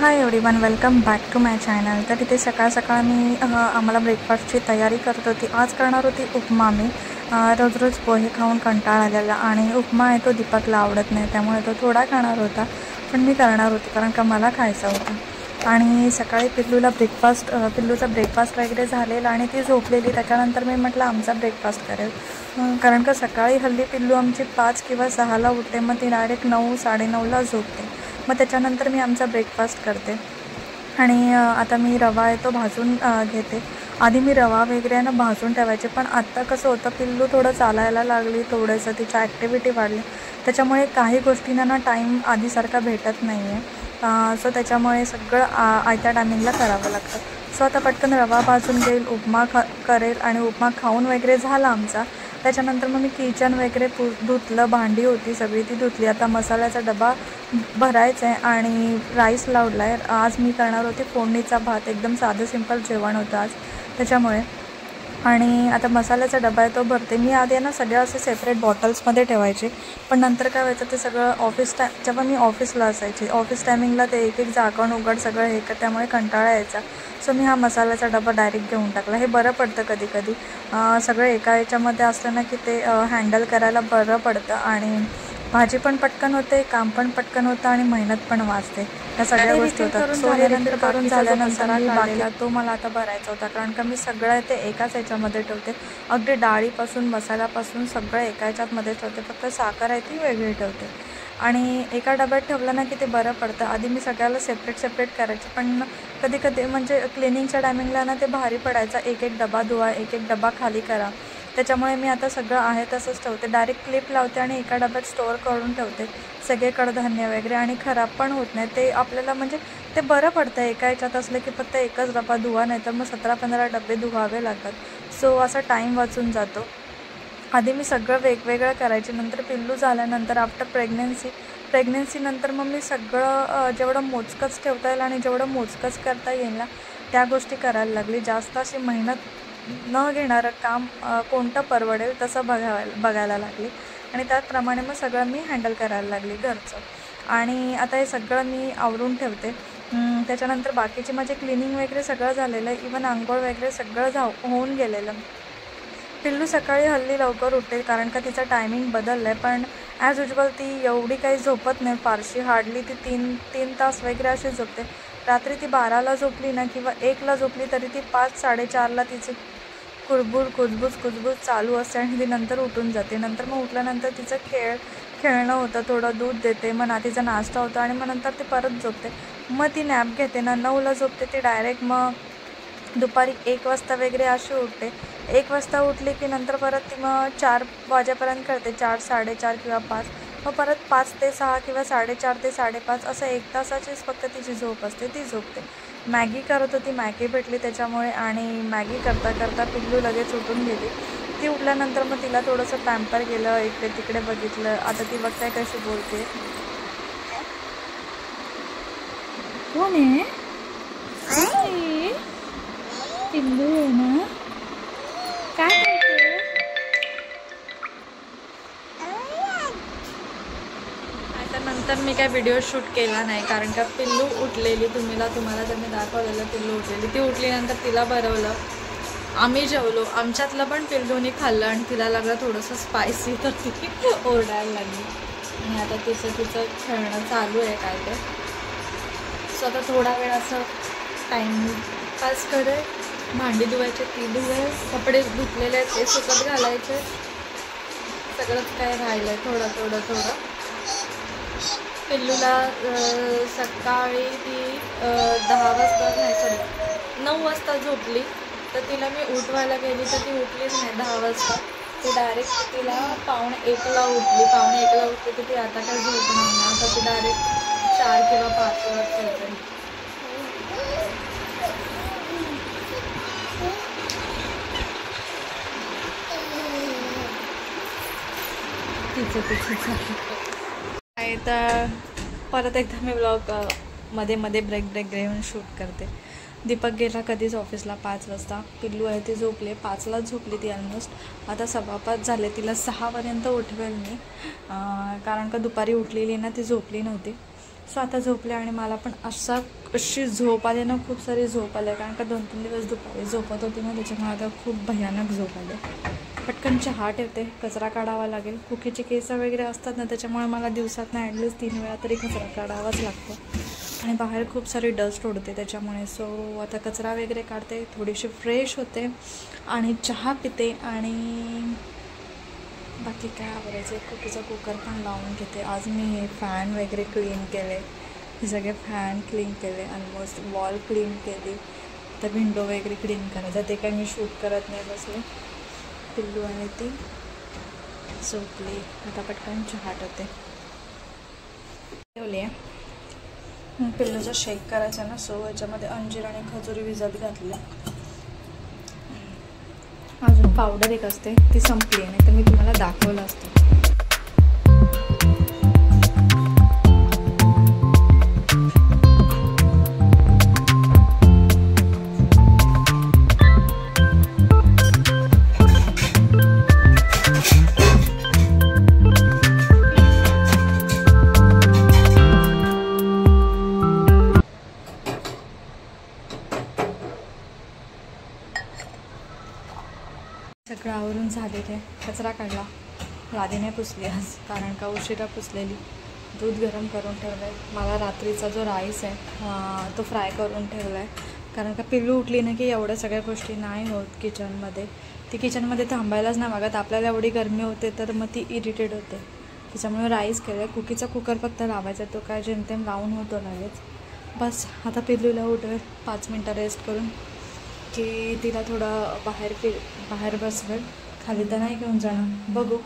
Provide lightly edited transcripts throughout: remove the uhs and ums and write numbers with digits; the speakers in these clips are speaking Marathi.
High everyone, welcome back to my channel. तर इथे सकाळ सकाळ मी आम्हाला ब्रेकफास्टची तयारी करत होती। आज करणार होती उपमा। मी रोज रोज पोहे खाऊन कंटाळा आलेला आणि उपमा आहे तो दीपकला आवडत नाही, त्यामुळे तो थोडा खाणार होता, पण मी करणार होती कारण का मला खायचा होता। आणि सकाळी पिल्लूचा ब्रेकफास्ट वगैरे झालेला आणि ती झोपलेली। त्याच्यानंतर मी म्हटलं आमचा ब्रेकफास्ट करेल, कारण का सकाळी हल्ली पिल्लू आमची 5 किंवा 6ला उठते, मग ती डायरेक्ट 9 साडेनऊला झोपते। मग त्याच्यानंतर मी आमचा ब्रेकफास्ट करते। आणि आता मी रवा आहे तो भाजून घेते। आधी मी रवा वगैरे ना भाजून ठेवायचे, पण आत्ता कसं होतं, पिल्लू थोडं चालायला लागली, थोडंसं तिच्या ॲक्टिव्हिटी वाढली, त्याच्यामुळे काही गोष्टींना ना टाईम आधीसारखा भेटत नाही आहे। सो त्याच्यामुळे सगळं आयत्या टायमिंगला करावं लागतं। सो आता पटकन रवा भाजून घेईल, उपमा करेल आणि उपमा खाऊन वगैरे झाला आमचा। त्याच्यानंतर मग मी किचन वगैरे धुतलं, भांडी होती सगळी ती धुतली। आता मसाल्याचा डबा भरायचा आहे आणि राईस लावला आहे। आज मी करणार होते फोडणीचा भात, एकदम साधं सिंपल जेवण होतं आज त्याच्यामुळे। आणि आता मसाल्याचा डबा आहे तो भरते मी। आधी ना सगळं असे सेपरेट बॉटल्समध्ये ठेवायचे, पण नंतर काय व्हायचं, ते सगळं जेव्हा मी ऑफिसला असायचे, ऑफिस टायमिंगला ते एक एक झाकण उघड सगळं हे त्यामुळे कंटाळा यायचा। सो मी हा मसाल्याचा डबा डायरेक्ट घेऊन टाकला। हे बरं पडतं कधी कधी, सगळं एका याच्यामध्ये असलं ना की ते हँडल करायला बरं पडतं आणि भाजी पण पटकन होते, काम पण पटकन होतं आणि मेहनत पण वाचते, या सगळ्या गोष्टी होतात। सो हे नंतर करून झाल्यानंतर मी बाकीला तो मला आता भरायचा होता, कारण का मी सगळं ते एकाच याच्यामध्ये ठेवते। अगदी डाळीपासून मसाल्यापासून सगळं एका याच्यामध्ये ठेवते, फक्त साखर आहे ती वेगळी ठेवते। आणि एका डब्यात ठेवलं ना की ते बरं पडतं। आधी मी सगळ्याला सेपरेट करायचे, पण कधी कधी म्हणजे क्लिनिंगच्या टायमिंगला ना ते भारी पडायचा, एक एक डबा धुवा, एक एक डबा खाली करा। त्याच्यामुळे मी आता सगळं आहे तसंच ठेवते, डायरेक्ट क्लिप लावते आणि एका डब्यात स्टोअर करून ठेवते सगळे कडधान्य वगैरे, आणि खराब पण होत नाही ते आपल्याला, म्हणजे ते बरं पडतं। एका याच्यात असलं की फक्त एकच डबा धुवा, नाही तर मग 17-15 डबे धुवावे लागतात। सो असा टाईम वाचून जातो। आधी मी सगळं वेगवेगळं करायचे, नंतर पिल्लू झाल्यानंतर आफ्टर प्रेग्नेन्सीनंतर मग मी सगळं जेवढं मोजकंच ठेवता येईल आणि जेवढं मोजकंच करता येईल ना त्या गोष्टी करायला लागली। जास्त अशी मेहनत न घेणारं काम कोणतं परवडेल तसं बघायला लागली, आणि त्याचप्रमाणे मग सगळं मी हँडल करायला लागली घरचं। आणि आता हे सगळं मी आवरून ठेवते। त्याच्यानंतर बाकीचे माझे क्लिनिंग वगैरे सगळं झालेलं आहे, इवन आंघोळ वगैरे सगळं होऊन गेलेलं। पिल्लू सकाळी हल्ली लवकर उठते, कारण का तिचा टायमिंग बदलला आहे, पण ॲज युजल ती एवढी काही झोपत नाही फारशी, हार्डली ती 3 तास वगैरे अशी झोपते। रात्री ती 12ला झोपली ना किंवा 1ला झोपली तरी ती 5-4:30ला तिची कुजबूज चालू असते आणि ती नंतर उठून जाते। नंतर मग उठल्यानंतर तिचं खेळणं होतं, थोडं दूध देते, मग तिचा नाश्ता होतो आणि मग नंतर ती परत झोपते। मग ती नॅप घेते ना, 9ला झोपते ती डायरेक्ट, मग दुपारी 1 वाजता वगैरे अशी उठते। 1 वाजता उठली की नंतर परत ती मग 4 वाजेपर्यंत करते, 4, 4:30 किंवा 5, मग परत 5 ते 6 किंवा 4:30 ते 5:30 असं 1 तासाचीच फक्त तिची झोप असते, ती झोपते। मॅगी करत होती, मॅगी भेटली त्याच्यामुळे, आणि मॅगी करता पिल्लू लगेच उठून गेली। ती उठल्यानंतर मग तिला थोडंसं पॅम्पर केलं, इकडे तिकडे बघितलं। आता ती बघताय कशी बोलते, कोण आहे पिल्लू आहे ना, काय करते? नंतर मी काय व्हिडिओ शूट केला नाही, कारण का पिल्लू उठलेली, तुम्हाला तर मी दाखवलेलं पिल्लू उठलेली। ती उठल्यानंतर तिला भरवलं, आम्ही जेवलो, आमच्यातलं पण पिल्लूने खाल्लं आणि तिला लागलं थोडंसं स्पायसी, तर ती ओरडायला लागली। आणि आता तिचं खेळणं चालू आहे काय ते। सो आता थोडा वेळ असं टाईमपास करे, भांडी धुवायचे ती धुवे, कपडे धुतलेले आहेत ते सुकत घालायचे, सगळंच काय राहिलं आहे थोडं। पिल्लूला सकाळी ती 9 वाजता झोपली, तर तिला मी उठवायला गेली तर ती उठलीच नाही 10 वाजता। ती डायरेक्ट तिला 1:45ला उठली की ती आता काय झोपणार नाही, आता ती डायरेक्ट 4 किंवा 5 वाजता उठेल। आहे तर परत एकदा मी ब्लॉग मध्ये ब्रेक घेऊन शूट करते। दीपक गेला कधीच ऑफिसला 5 वाजता, पिल्लू आहे ती झोपले, 5लाच झोपली ती ऑलमोस्ट, आता 5:15 झाले। तिला 6 पर्यंत उठवेल मी, कारण का दुपारी उठलेली ना ती झोपली नव्हती। सो आता झोपले आणि मला पण अशी झोप आली ना, खूप सारी झोप आली, कारण का 2-3 दिवस दुपारी झोपत होती ना, त्याच्यामुळे आता खूप भयानक झोप आली. पटकन चहा ठेवते, कचरा काढावा लागेल. कुकीचे केस वगैरे असतात ना, त्याच्यामुळे मला दिवसातनं ॲटलिस्ट 3 वेळा तरी कचरा काढावाच लागतो आणि बाहेर खूप सारी डस्ट उडते त्याच्यामुळे. सो आता कचरा वगैरे काढते, थोडीशी फ्रेश होते आणि चहा पिते आणि बाकी काय आवडायचं. कुकीचा कुकर पण लावून घेते. आज मी हे फॅन वगैरे क्लीन केले, हे सगळे फॅन क्लीन केले, ऑलमोस्ट वॉल क्लीन केली. तर विंडो वगैरे क्लीन करायचं, ते काय मी शूट करत नाही बसले. पिल्लू आहे ती झोपली. आता पटकन चहा ठेवते. ठेवली आहे. पिल्लूचा शेक करायचा ना, सो याच्यामध्ये अंजीर आणि खजूर विजत घातलं. अजून पावडर एक असते, ती संपली आहे, नाही तर मी तुम्हाला दाखवलं असतं. सगळं आवरून झाले. ते कचरा काढला, लादीने पुसली आज, कारण का उशिरा पुसलेली. दूध गरम करून ठेवलं आहे. मला रात्रीचा जो राईस आहे तो फ्राय करून ठेवला आहे, कारण का पिल्लू उठली ना की एवढ्या सगळ्या गोष्टी नाही होत किचनमध्ये. ती किचनमध्ये थांबायलाच नाही मागत. आपल्याला एवढी गरमी होते तर मग ती इरिटेट होते. त्याच्यामुळे राईस केलं आहे. कुकीचा कुकर फक्त लावायचा, तो काय जेमतेम लावून होतो लगेच. बस आता पिल्लूला उठवेल 5 मिनटं रेस्ट करून की तिला थोडं बाहेर बसवेल. खाली तर नाही घेऊन जाणार, बघू,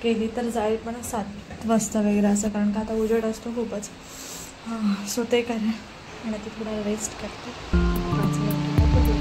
केली तर जाईल पण 7 वाजता वगैरे असं, कारण का आता उजेड असतो खूपच. सो ते करेल आणि ती थोडा रेस्ट करते. 5 मिनटं बघू.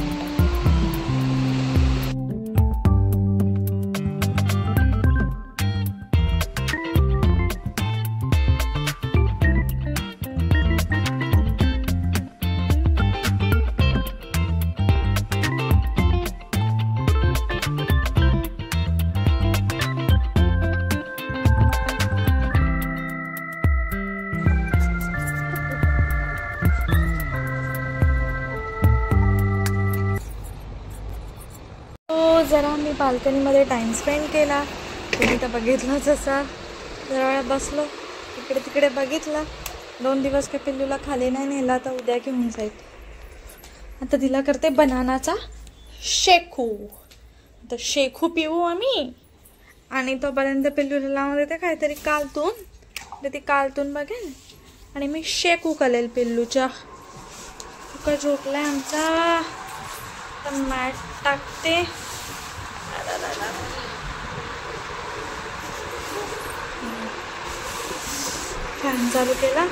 जरा मी बाल्कनीमध्ये टाईम स्पेंड केला. तुम्ही तर बघितलंच. असा जरा वेळा बसलो, इकडे तिकडे बघितलं. 2 दिवस काही पिल्लूला खाली नाही नेला, तर उद्या घेऊन जाईल. आता तिला करते बनानाचा शेकू. तर शेकू पिऊ आम्ही आणि तोपर्यंत पिल्लूला लावून देते काहीतरी कालतून. तर ती कालतून बघेल आणि मी शेकू करेल पिल्लूच्या. कुकर झोपलाय आमचा. तर मॅट टाकते. फॅन चालू केला,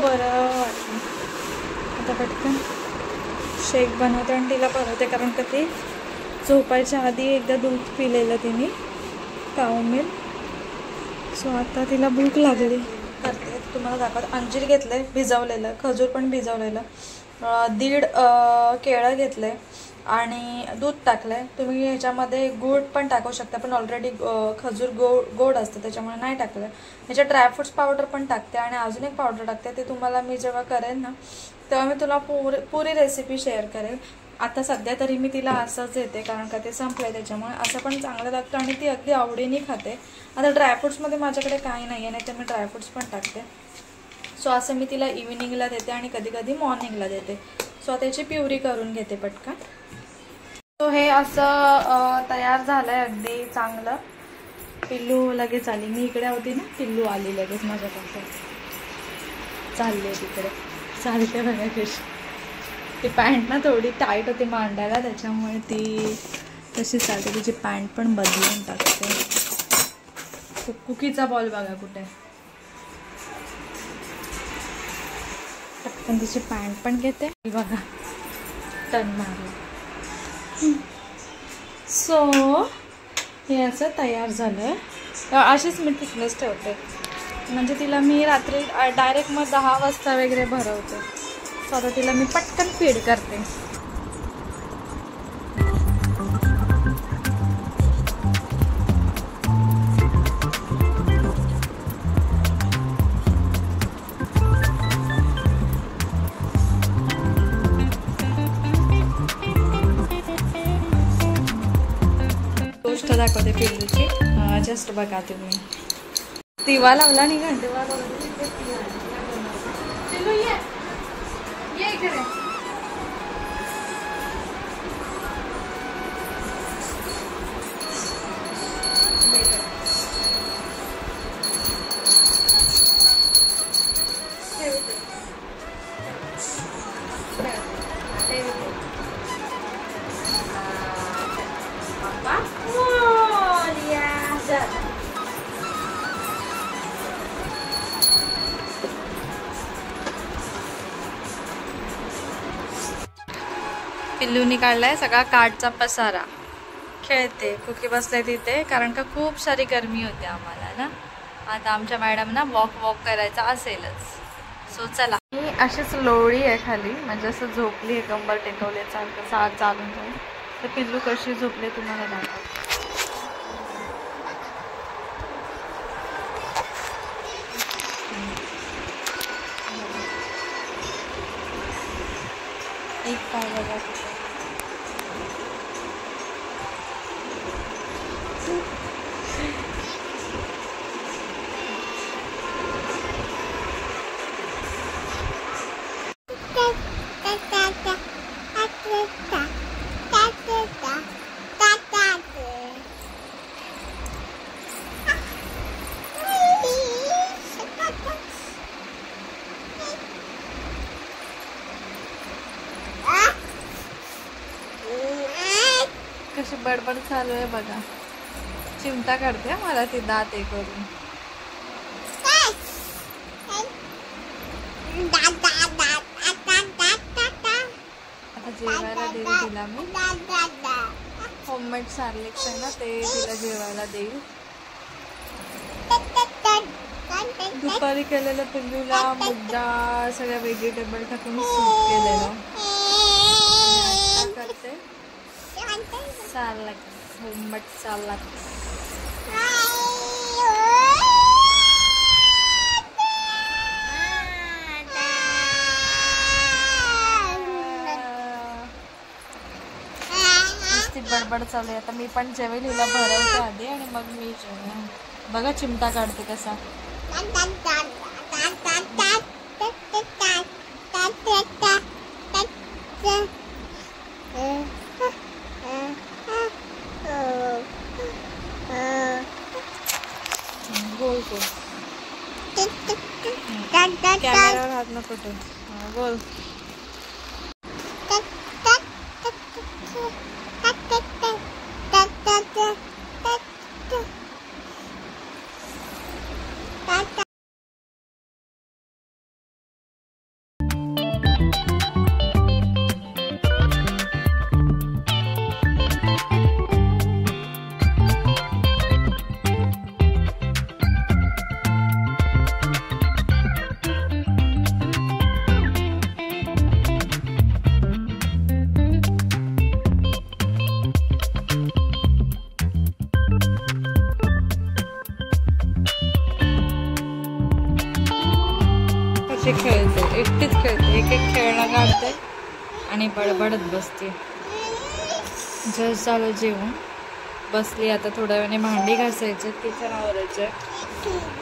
बरं वाटलं. आता पटकन शेक बनवते आणि तिला बनवते, कारण का ती झोपायच्या आधी एकदा दूध पिलेलं तिने, काऊ मिल्क. सो आता तिला भूक लागली. करते तुम्हाला दाखवत. अंजीर घेतलं भिजवलेलं, खजूर पण भिजवलेलं, 1.5 केळं घेतलं आणि दूध टाकलं आहे. तुम्ही ह्याच्यामध्ये गूळ पण टाकू शकता, पण ऑलरेडी खजूर गोड असतं त्याच्यामुळे नाही टाकलं. ह्याच्यात ड्रायफ्रुट्स पावडर पण टाकते आणि अजून एक पावडर टाकते. ते तुम्हाला मी जेव्हा करेन ना तेव्हा मी तुला पुरी रेसिपी शेअर करेन. आता सध्या तरी मी तिला असंच देते, कारण का ते संपलं आहे त्याच्यामुळे. असं पण चांगलं लागतं आणि ती अगदी आवडीने खाते. आता ड्रायफ्रुट्समध्ये माझ्याकडे काही नाही आहे, नाही तर मी ड्रायफ्रुट्स पण टाकते. सो असं मी तिला इव्हिनिंगला देते आणि कधी कधी मॉर्निंगला देते. सो त्याची प्युरी करून घेते पटकन. सो हे असं तयार झालं आहे अगदी चांगलं. पिल्लू लगेच आली. मी इकडे होती ना, पिल्लू आली लगेच माझ्याकडे. चालली आहे तिकडे, चालते बघा कशी. ती पॅन्ट ना थोडी टाईट होती मांडायला, त्याच्यामुळे ती तशी चालते. तिची पॅन्ट पण बदलून टाकते. तो कुकीचा बॉल बघा कुठे. पटकन तिची पॅन्ट पण घेते बघा, टर्न मारला. सो हे असं तयार झालं. अशीच मी थिकनेस ठेवते, म्हणजे तिला मी रात्री डायरेक्ट मग 10 वाजता वगैरे भरवते. सो आता तिला मी पटकन फीड करते. गोष्ट दाखवते पिल्लूची. जस्ट बघा तुम्ही, दिवा लावला नाही का? दिवा पिल्लूनी काढलाय सगळा कार्डचा पसारा. खेळते, कुकी बसले तिथे, कारण का खूप सारी गरमी होते आम्हाला ना. आता आमच्या मॅडम ना वॉक करायचा असेलच. सो चला. मी अशीच लोळी आहे खाली, म्हणजे असं झोपली आहे, कंबर टेकवले चालून जाऊन. तर पिल्लू कशी झोपले तुम्हाला दाखवते. एक पाय बघा कशी बडबड चालू आहे बघा. चिमटा काढते मला ती दात हे करून. आता जेवायला देईल तिला मी. होममेड सार्लिक्स आहे ना, ते तिला जेवायला देईल. दुपारी केलेलं पिल्लूला मुद्दा सगळ्या व्हेजिटेबल टाकून सूप केलेलं. करते सार्लिक्स, होममेड सार्लिक्स. बडबड चालू आहे. आता मी पण जेवेल, हिला भरवते आधी आणि मग मी जेवेन. बघा चिमटा काढते कसा. गोल गोल कॅमेरावर हात नको ठेव. गोल. खेळते, एकटीच खेळते. एक खेळणं काढते आणि बडबडत बसते. जस्ट झालं जेवण, बसली. आता थोड्या वेळाने भांडी घासायचे, किचन आवरायचं,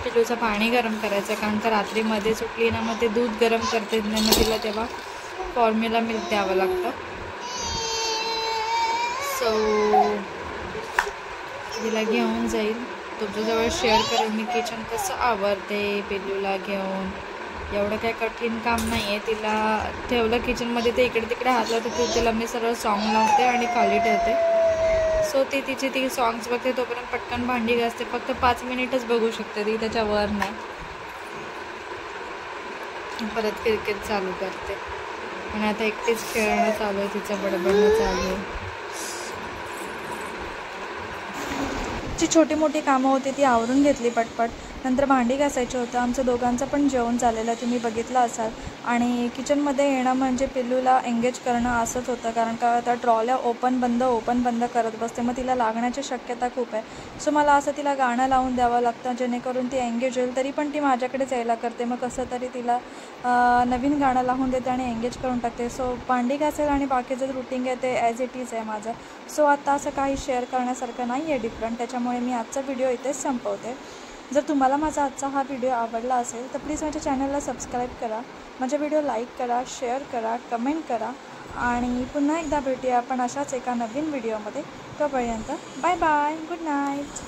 पिल्लूचं पाणी गरम करायचं. कारण का रात्री मध्ये सुटली ना, मग ते दूध गरम करते नाही, मग तिला तेव्हा फॉर्म्युला मिल्क द्यावं लागतं. सो तिला घेऊन जाईल, तुमच्याजवळ शेअर करेल मी किचन कसं आवरते पिल्लूला घेऊन. एवढं काय कठीण काम नाही आहे. तिला ठेवलं किचनमध्ये ते इकडे तिकडे हातला तर तिला मी सरळ सॉन्ग लावते आणि खाली ठेवते. सो ती तिची ती सॉंग्स बघते, तोपर्यंत पटकन भांडी घासते. फक्त 5 मिनिटच बघू शकते ती, त्याच्यावर नाही. परत क्रिकेट चालू करते आणि आता एकटीच खेळणं चालू आहे, तिचं बडबडणं चालू आहे. जी छोटी मोठी कामं होती ती आवरून घेतली पटपट. नंतर भांडी घासायचं होतं. आमचं दोघांचं पण जेवण झालेलं तुम्ही बघितलं असाल. आणि किचनमध्ये येणं म्हणजे पिल्लूला एंगेज करणं असंच होतं, कारण का त्या ट्रॉल्या ओपन बंद करत बसते, मग तिला लागण्याची शक्यता खूप आहे. सो मला असं तिला गाणं लावून द्यावं लागतं जेणेकरून ती एंगेज होईल. तरी पण ती माझ्याकडेच यायला करते. मग कसं तरी तिला नवीन गाणं लावून देते आणि एंगेज करून टाकते. सो भांडी घासेल आणि बाकीचं रूटीन आहे ते ॲज इट इज आहे माझं. सो आता असं काही शेअर करण्यासारखं नाही आहे डिफरंट. त्याच्यामुळे मी आजचा व्हिडिओ इथेच संपवते. जर तुम्हाला माझा आजचा हा व्हिडिओ आवडला असेल तर प्लीज माझ्या चॅनलला सबस्क्राईब करा, माझ्या व्हिडिओ लाईक करा, शेअर करा, कमेंट करा आणि पुन्हा एकदा भेटूया आपण अशाच एका नवीन व्हिडिओमध्ये. तोपर्यंत बाय बाय, गुड नाईट.